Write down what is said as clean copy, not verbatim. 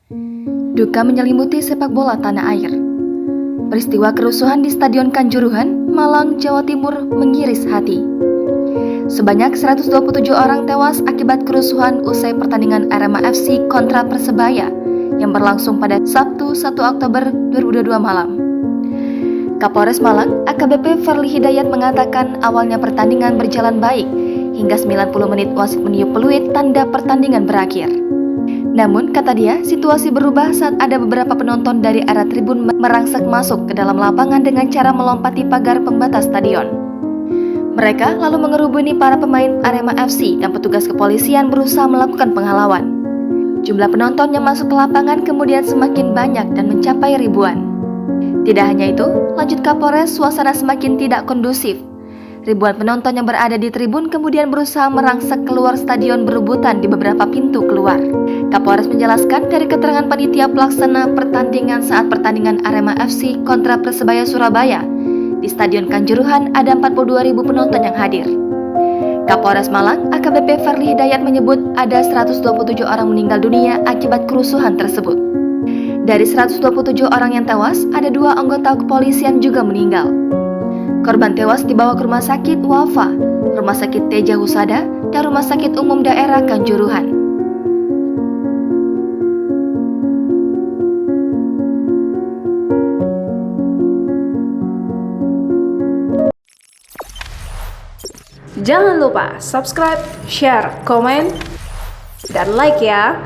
Duka menyelimuti sepak bola tanah air. Peristiwa kerusuhan di Stadion Kanjuruhan, Malang, Jawa Timur mengiris hati. Sebanyak 127 orang tewas akibat kerusuhan usai pertandingan Arema FC kontra Persebaya yang berlangsung pada Sabtu 1 Oktober 2022 malam. Kapolres Malang, AKBP Ferli Hidayat mengatakan awalnya pertandingan berjalan baik hingga 90 menit wasit meniup peluit tanda pertandingan berakhir. Namun, kata dia, situasi berubah saat ada beberapa penonton dari arah tribun merangsek masuk ke dalam lapangan dengan cara melompati pagar pembatas stadion. Mereka lalu mengerubuni para pemain Arema FC dan petugas kepolisian berusaha melakukan penghalauan. Jumlah penonton yang masuk ke lapangan kemudian semakin banyak dan mencapai ribuan. Tidak hanya itu, lanjut Kapolres, suasana semakin tidak kondusif. Ribuan penonton yang berada di tribun kemudian berusaha merangsek keluar stadion berebutan di beberapa pintu keluar. Kapolres menjelaskan dari keterangan panitia pelaksana pertandingan saat pertandingan Arema FC kontra Persebaya Surabaya, di Stadion Kanjuruhan ada 42.000 penonton yang hadir. Kapolres Malang, AKBP Ferli Hidayat menyebut ada 127 orang meninggal dunia akibat kerusuhan tersebut. Dari 127 orang yang tewas, ada 2 anggota kepolisian juga meninggal. Korban tewas dibawa ke Rumah Sakit Wafa, Rumah Sakit Teja Husada, dan Rumah Sakit Umum Daerah Kanjuruhan. Jangan lupa subscribe, share, komen, dan like ya!